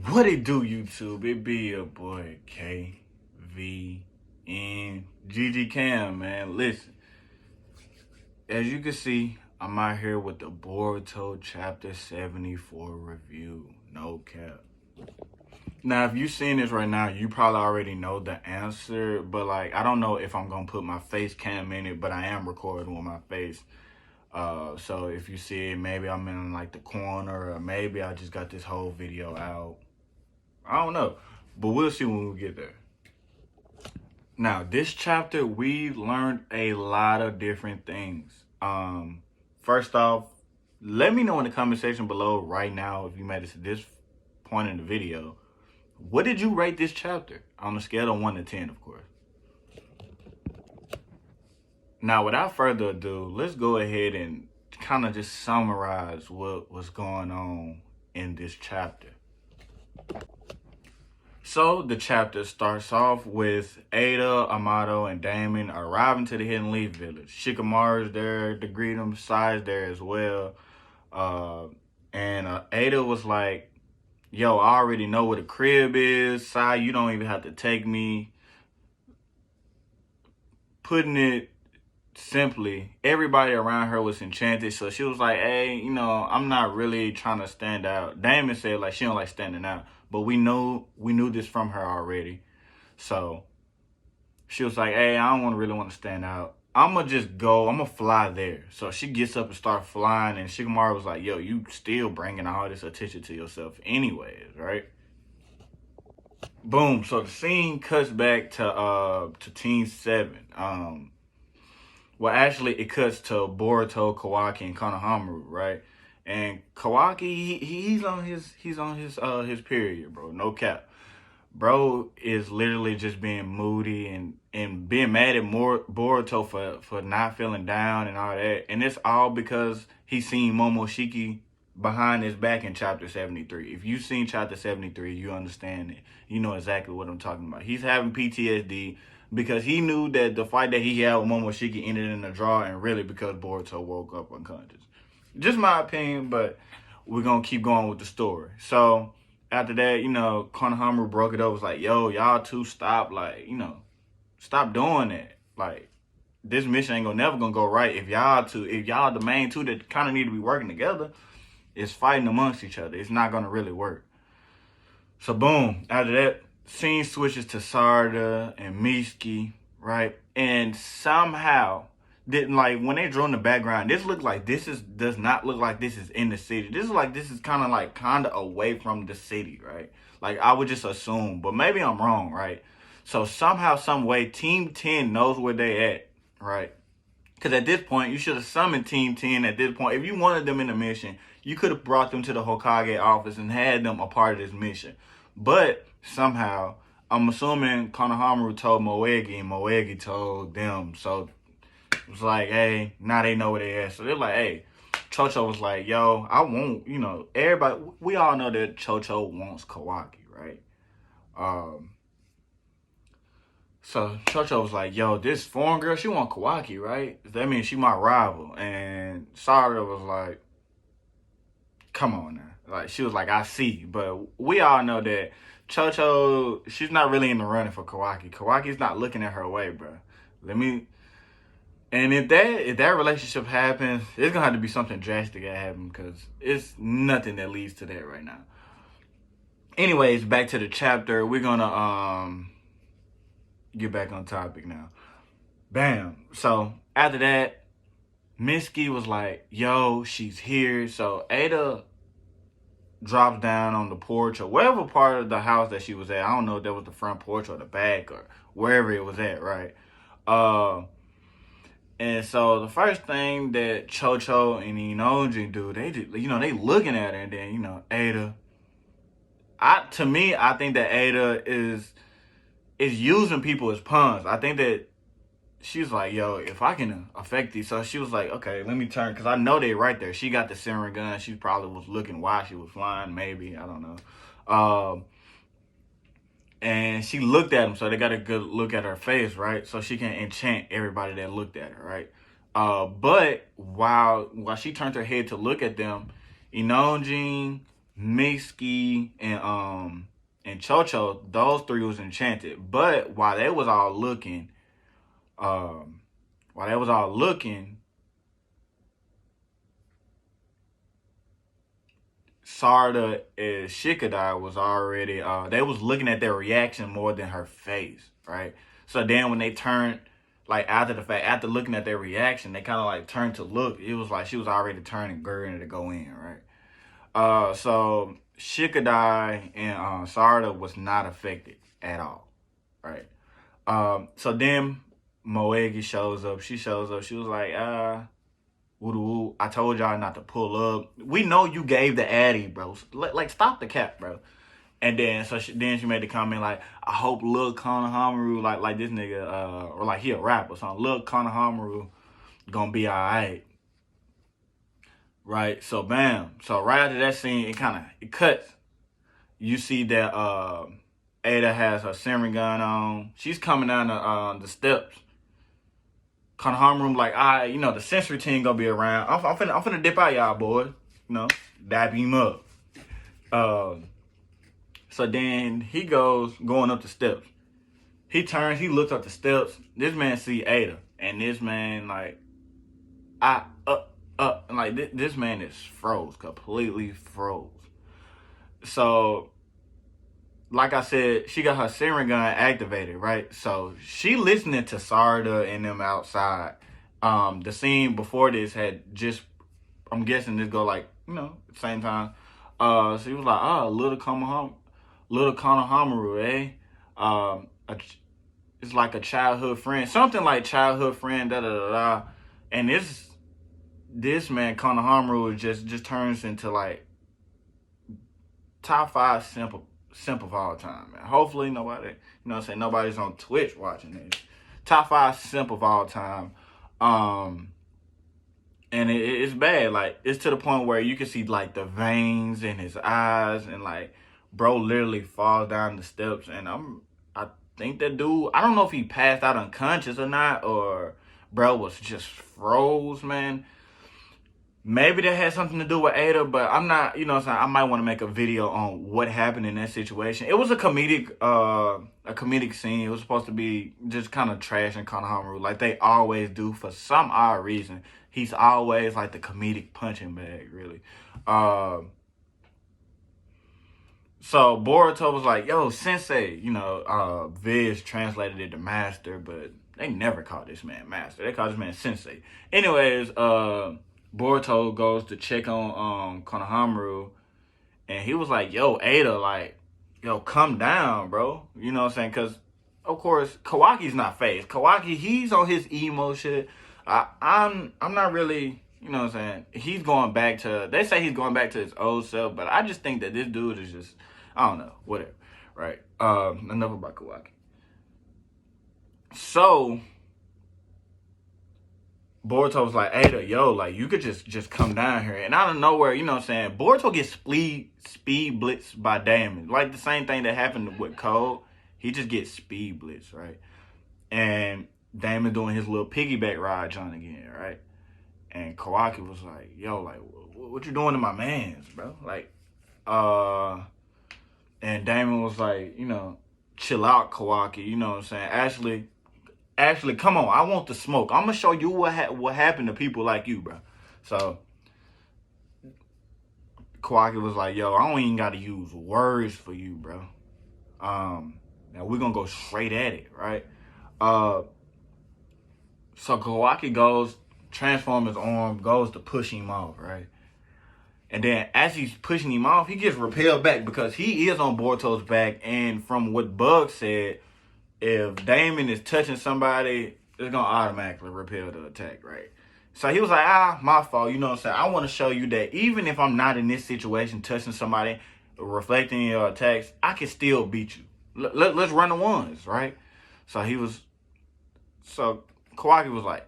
What it do, YouTube? It be your boy KVN Cam, man. Listen, as you can see, I'm out here with the Boruto Chapter 74 review. No cap. Now, if you seen this right now, you probably already know the answer, but like, I don't know if I'm gonna put my face cam in it, but I am recording with my face. So if you see it, maybe I'm in like the corner, or maybe I just got this whole video out. I don't know, but we'll see when we get there. Now, this chapter, we learned a lot of different things. First off, let me know in the comment section below right now if you made it to this point in the video. What did you rate this chapter? On a scale of 1 to 10, of course. Now, without further ado, let's go ahead and kind of just summarize what was going on in this chapter. So the chapter starts off with EIDA, Amato, and Damon arriving to the Hidden Leaf Village. Shikamaru's there to greet them. Sai's there as well. And EIDA was like, yo, I already know where the crib is. Sai, you don't even have to take me. Putting it simply, everybody around her was enchanted. So she was like, hey, I'm not really trying to stand out. Damon said like she don't like standing out. But we knew this from her already. So she was like, hey, I don't really want to stand out. I'm going to just go. I'm going to fly there. So she gets up and starts flying. And Shikamaru was like, yo, you still bringing all this attention to yourself anyways, right? Boom. So the scene cuts back to Team 7. Well, actually, it cuts to Boruto, Kawaki, and Konohamaru, right? And Kawaki, he's on his period, bro. No cap. Bro is literally just being moody and being mad at Boruto for not feeling down and all that. And it's all because he's seen Momoshiki behind his back in Chapter 73. If you've seen Chapter 73, you understand it. You know exactly what I'm talking about. He's having PTSD because he knew that the fight that he had with Momoshiki ended in a draw, and really because Boruto woke up unconscious. Just my opinion, but we're going to keep going with the story. So after that, Konohamaru broke it up. Was like, yo, y'all two stop, stop doing that. Like, this mission ain't never gonna go right if y'all the main two that kind of need to be working together is fighting amongst each other. It's not gonna really work. So boom, after that, scene switches to Sarda and Mitsuki, right? And somehow, when they drew in the background, does not look like this is in the city. This is kind of away from the city, right? Like, I would just assume, but maybe I'm wrong, right? So somehow, some way, Team 10 knows where they at, right? Because at this point, you should have summoned Team 10 at this point. If you wanted them in the mission, you could have brought them to the Hokage office and had them a part of this mission. But somehow, I'm assuming Konohamaru told Moegi, and Moegi told them. So it was like, hey, now they know where they at. So they're like, hey, Chocho was like, yo, I want, everybody, we all know that Chocho wants Kawaki, right? So Chocho was like, yo, this foreign girl, she want Kawaki, right? That means she my rival. And Sarada was like, come on now. Like, she was like, I see. But we all know that Chocho, she's not really in the running for Kawaki. Kawaki's not looking at her way, bro. And if that relationship happens, it's gonna have to be something drastic that happens, because it's nothing that leads to that right now. Anyways, back to the chapter. We're gonna get back on topic now. Bam. So after that, Mitsuki was like, yo, she's here. So EIDA drops down on the porch or wherever part of the house that she was at. I don't know if that was the front porch or the back or wherever it was at, right? And so the first thing that Chocho and Inoji do, they looking at her, and then, EIDA. I think that EIDA is using people as pawns. I think that she's like, yo, if I can affect these. So she was like, okay, let me turn, because I know they right there. She got the simmering gun. She probably was looking while she was flying, maybe. I don't know. And she looked at him, so they got a good look at her face, right? So she can enchant everybody that looked at her, right? But while she turned her head to look at them, Inojin, Mitsuki, and Chocho, those three was enchanted. But while they was all looking, um, Sarda and Shikadai was already they was looking at their reaction more than her face, right? So then when they turned, like after the fact, after looking at their reaction, they kind of like turned to look. It was like she was already turning Gurren to go in, right? So Shikadai and Sarda was not affected at all, right? So then Moegi shows up. She shows up. She was like, woo, I told y'all not to pull up. We know you gave the Addy, bro. Like, stop the cap, bro. And then she made the comment like, I hope Lil Konohamaru, like this nigga, or like he a rap or something. Lil Konohamaru gonna be alright. Right? So bam. So right after that scene, it cuts. You see that EIDA has her simmering gun on. She's coming down the steps. Konohamaru like, the sensory team gonna be around. I'm finna dip out, y'all boys. Dap him up. So then he going up the steps. He turns, he looks up the steps. This man see EIDA, and this man like, and like this man is froze, completely froze. So, like I said, she got her simmering gun activated, right? So she listening to Sarda and them outside. The scene before this had just, I'm guessing this go like, same time. So he was like, little Konohamaru, eh? It's like a childhood friend, something like childhood friend, and this man Konohamaru just turns into like top 5 simple of all time, man. Hopefully nobody, nobody's on Twitch watching this. Top 5 simple of all time. And it's bad. Like, it's to the point where you can see like the veins in his eyes, and like bro literally falls down the steps. And I think that dude, I don't know if he passed out unconscious or not, or bro was just froze, man. Maybe that had something to do with EIDA, but I'm not, I might want to make a video on what happened in that situation. It was a comedic scene. It was supposed to be just kind of trash and Konohamaru, like they always do for some odd reason. He's always like the comedic punching bag, really. So Boruto was like, yo, sensei, Viz translated it to master, but they never called this man master. They called this man sensei. Anyways, Boruto goes to check on Konohamaru, and he was like, yo, EIDA, like, yo, come down, bro. You know what I'm saying? Because, of course, Kawaki's not phased. Kawaki, he's on his emo shit. I'm not really, you know what I'm saying? He's going back to, they say he's going back to his old self, but I just think that this dude is just, I don't know, whatever, right? Enough about Kawaki. So Boruto was like, EIDA, yo, like, you could just come down here. And out of nowhere, you know what I'm saying, Boruto gets speed blitzed by Damon. Like the same thing that happened with Code. He just gets speed blitzed, right? And Damon doing his little piggyback ride John again, right? And Kawaki was like, yo, like, what you doing to my mans, bro? Like, and Damon was like, chill out, Kawaki, you know what I'm saying? Actually, come on, I want the smoke. I'm going to show you what happened to people like you, bro. So Kawaki was like, yo, I don't even got to use words for you, bro. Now we're going to go straight at it, right? So Kawaki transforms his arm, goes to push him off, right? And then as he's pushing him off, he gets repelled back because he is on Boruto's back. And from what Bug said, if Damon is touching somebody, it's going to automatically repel the attack, right? So he was like, my fault, you know what I'm saying? I want to show you that even if I'm not in this situation touching somebody, reflecting your attacks, I can still beat you. Let's run the ones, right? So Kawaki was like,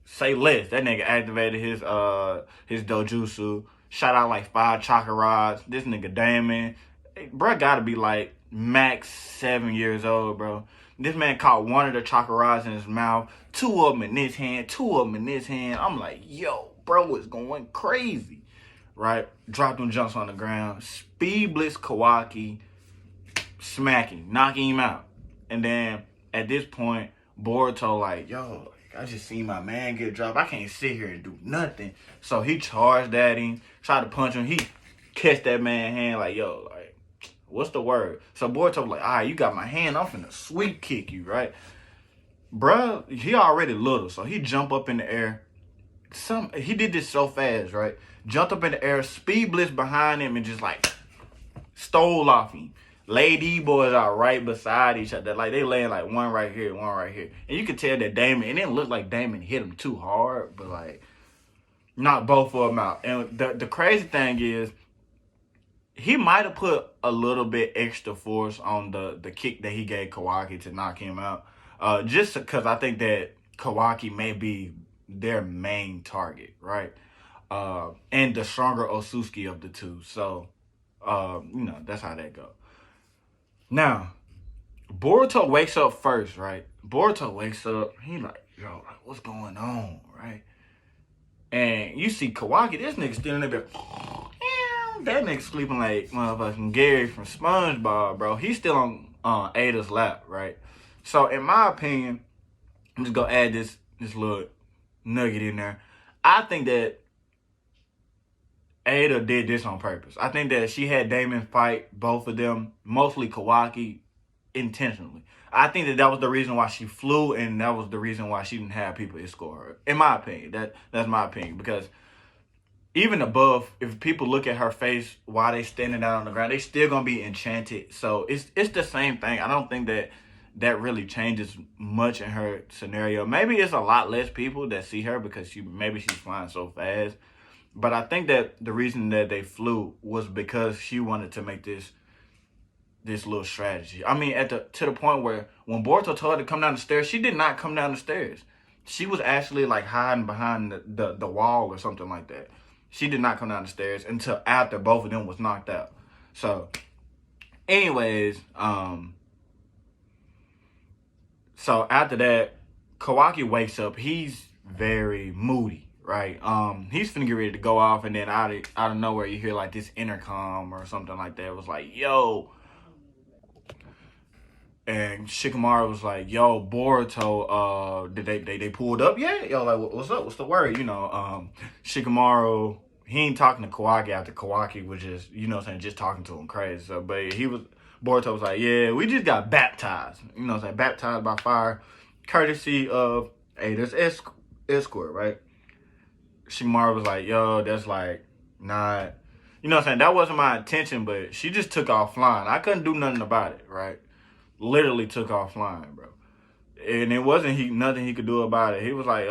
say less. That nigga activated his dojutsu, shot out like 5 chakra rods. This nigga Damon, bro, gotta be like max 7 years old, bro. This man caught one of the chakra rods in his mouth, 2 of them in this hand, 2 of them in this hand. I'm like, yo, bro is going crazy, right? Drop them jumps on the ground. Speed blitz Kawaki, smacking, knocking him out. And then at this point, Boruto like, yo, I just seen my man get dropped. I can't sit here and do nothing. So he charged at him, tried to punch him. He catch that man's hand like, yo, like, what's the word? So Boruto like, all right, you got my hand. I'm finna sweep kick you, right? Bruh, he already little, so he jump up in the air. He did this so fast, right? Jumped up in the air, speed blitz behind him, and just like stole off him. Laid these boys out right beside each other. Like they laying like one right here, one right here. And you could tell that Damon, it didn't look like Damon hit him too hard, but like knocked both of them out. And the crazy thing is, he might have put a little bit extra force on the kick that he gave Kawaki to knock him out. Just because I think that Kawaki may be their main target, right? And the stronger Otsutsuki of the two. So, that's how that goes. Now, Boruto wakes up first, right? Boruto wakes up. He like, yo, what's going on, right? And you see Kawaki, this nigga still in there. That nigga sleeping like motherfucking Gary from SpongeBob, bro. He's still on Ada's lap, right? So, in my opinion, I'm just gonna add this little nugget in there. I think that Ada did this on purpose. I think that she had Damon fight both of them, mostly Kawaki, intentionally. I think that was the reason why she flew, and that was the reason why she didn't have people escort her. In my opinion, that's my opinion. Because even above, if people look at her face while they standing out on the ground, they still gonna be enchanted. So it's the same thing. I don't think that really changes much in her scenario. Maybe it's a lot less people that see her because maybe she's flying so fast. But I think that the reason that they flew was because she wanted to make this little strategy. I mean, to the point where when Boruto told her to come down the stairs, she did not come down the stairs. She was actually like hiding behind the wall or something like that. She did not come down the stairs until after both of them was knocked out. So, anyways, so after that, Kawaki wakes up. He's very moody, right? He's finna get ready to go off, and then out of nowhere, you hear like this intercom or something like that. It was like, yo. And Shikamaru was like, yo, Boruto, did they pulled up yet? Yo, like, what's up? What's the word? Shikamaru, he ain't talking to Kawaki after Kawaki was just, just talking to him crazy. So, but Boruto was like, yeah, we just got baptized. Baptized by fire, courtesy of Ada's escort, right? Shikamaru was like, yo, that's like not, that wasn't my intention, but she just took off flying. I couldn't do nothing about it, right? Literally took off flying, bro. And it wasn't nothing he could do about it. He was like,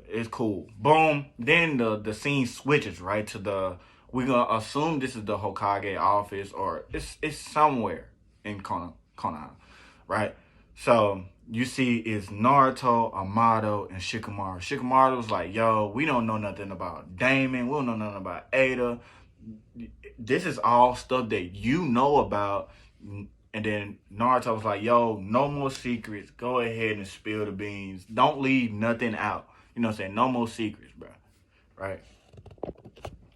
it's cool. Boom. Then the scene switches, right, to we're going to assume this is the Hokage office, or it's somewhere in Konoha, right? So you see it's Naruto, Amato, and Shikamaru. Shikamaru was like, yo, we don't know nothing about Damon. We don't know nothing about Ada. This is all stuff that you know about. And then Naruto was like, yo, no more secrets. Go ahead and spill the beans. Don't leave nothing out. No more secrets, bro. Right?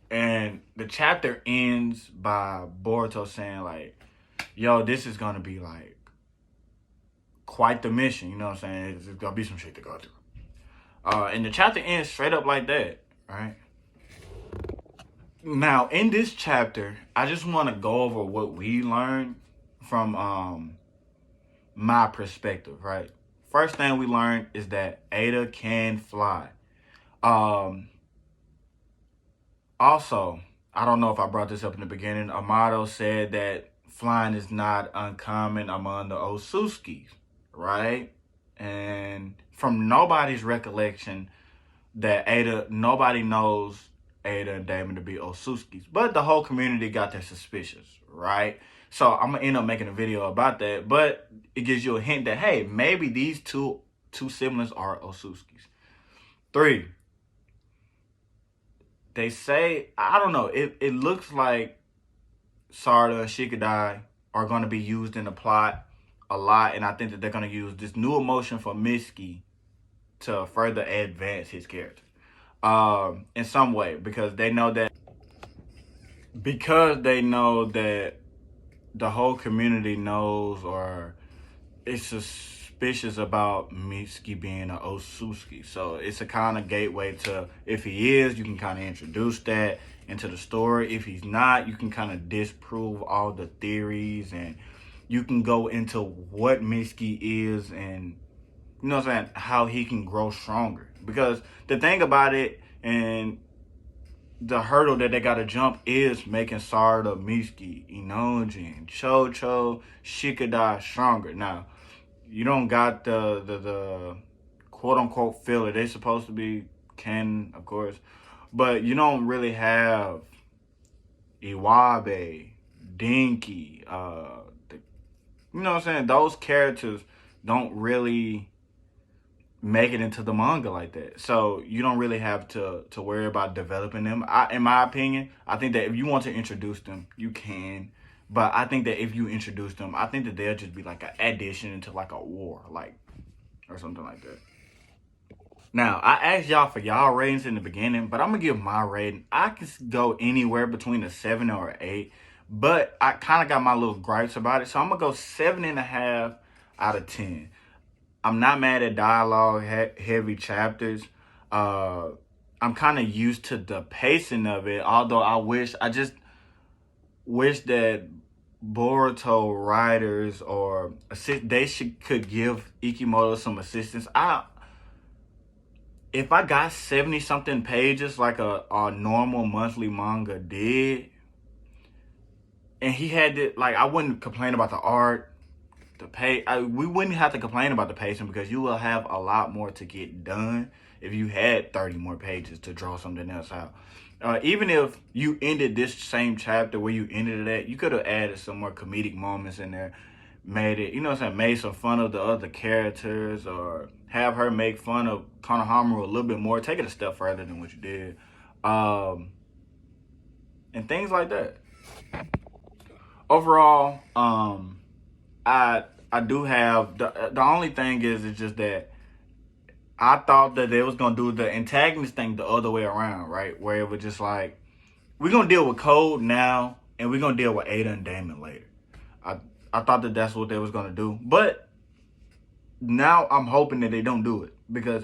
And the chapter ends by Boruto saying, like, yo, this is going to be, like, quite the mission. You know what I'm saying? There's going to be some shit to go through. And the chapter ends straight up like that, right? Now, in this chapter, I just want to go over what we learned from my perspective, right? First thing we learned is that Ada can fly. Also, I don't know if I brought this up in the beginning, Amato said that flying is not uncommon among the Otsutsukis, right? And from nobody's recollection, nobody knows Ada and Damon to be Otsutsukis, but the whole community got their suspicions, right? So I'm gonna end up making a video about that, but it gives you a hint that, hey, maybe these two siblings are Otsutskis. 3, they say, I don't know, it looks like Sarada and Shikadai are gonna be used in the plot a lot, and I think that they're gonna use this new emotion for Mitsuki to further advance his character in some way, because they know that because they know that the whole community knows or is suspicious about Mitsuki being an Otsutsuki. So it's a kind of gateway to, if he is, you can kind of introduce that into the story. If he's not, you can kind of disprove all the theories, and you can go into what Mitsuki is, and you know what I'm saying, how he can grow stronger. Because the thing about it, and the hurdle that they gotta jump, is making Sarada, Mitsuki, Inoji, Chocho, Shikada stronger. Now, you don't got the quote unquote filler. They supposed to be canon, of course, but you don't really have Iwabe, Dinky, you know what I'm saying? Those characters don't really make it into the manga like that. So you don't really have to worry about developing them. In my opinion, I think that if you want to introduce them, you can. But I think that if you introduce them, I think that they'll just be like an addition into like a war, like, or something like that. Now, I asked y'all for y'all ratings in the beginning, but I'm gonna give my rating. I can go anywhere between a 7 or an 8, but I kind of got my little gripes about it, so I'm gonna go 7.5 out of 10. I'm not mad at dialogue heavy chapters. I'm kind of used to the pacing of it, although I just wish that Boruto writers or could give Ikimoto some assistance. If I got 70 something pages like a normal monthly manga did, and he had it, like, I wouldn't complain about the art, we wouldn't have to complain about the pacing, because you will have a lot more to get done if you had 30 more pages to draw something else out. Even if you ended this same chapter where you ended it at, you could have added some more comedic moments in there, made it, you know what I'm saying, made some fun of the other characters, or have her make fun of Konohamaru a little bit more, take it a step further than what you did, and things like that. Overall, I do have the only thing is just that I thought that they was gonna do the antagonist thing the other way around, right? Where it was just like, we're gonna deal with Code now, and we're gonna deal with EIDA and Damon later. I thought that that's what they was gonna do, but now I'm hoping that they don't do it, because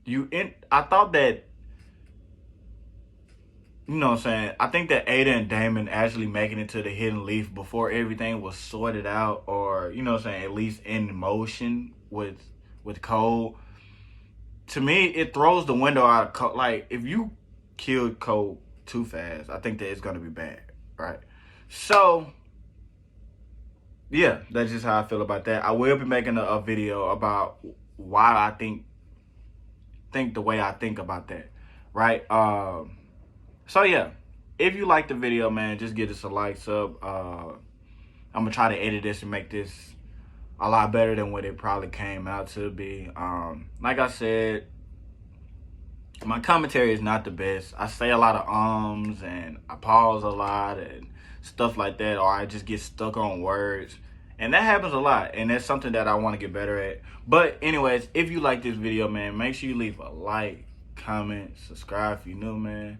I thought that, you know what I'm saying, I think that EIDA and Damon actually making it to the Hidden Leaf before everything was sorted out, or, you know what I'm saying, at least in motion with Code. To me, it throws the window out of Code. Like, if you killed Code too fast, I think that it's going to be bad, right? So, yeah, that's just how I feel about that. I will be making a video about why I think the way I think about that, right? So yeah, if you like the video, man, just give us a like, sub. I'm gonna try to edit this and make this a lot better than what it probably came out to be. Like I said, my commentary is not the best. I say a lot of ums, and I pause a lot and stuff like that, or I just get stuck on words. And that happens a lot, and that's something that I want to get better at. But anyways, if you like this video, man, make sure you leave a like, comment, subscribe if you're new, man.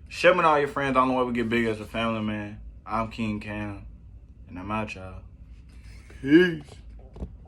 Share with all your friends on the way we get bigger as a family, man. I'm King Cam, and I'm out, y'all. Peace.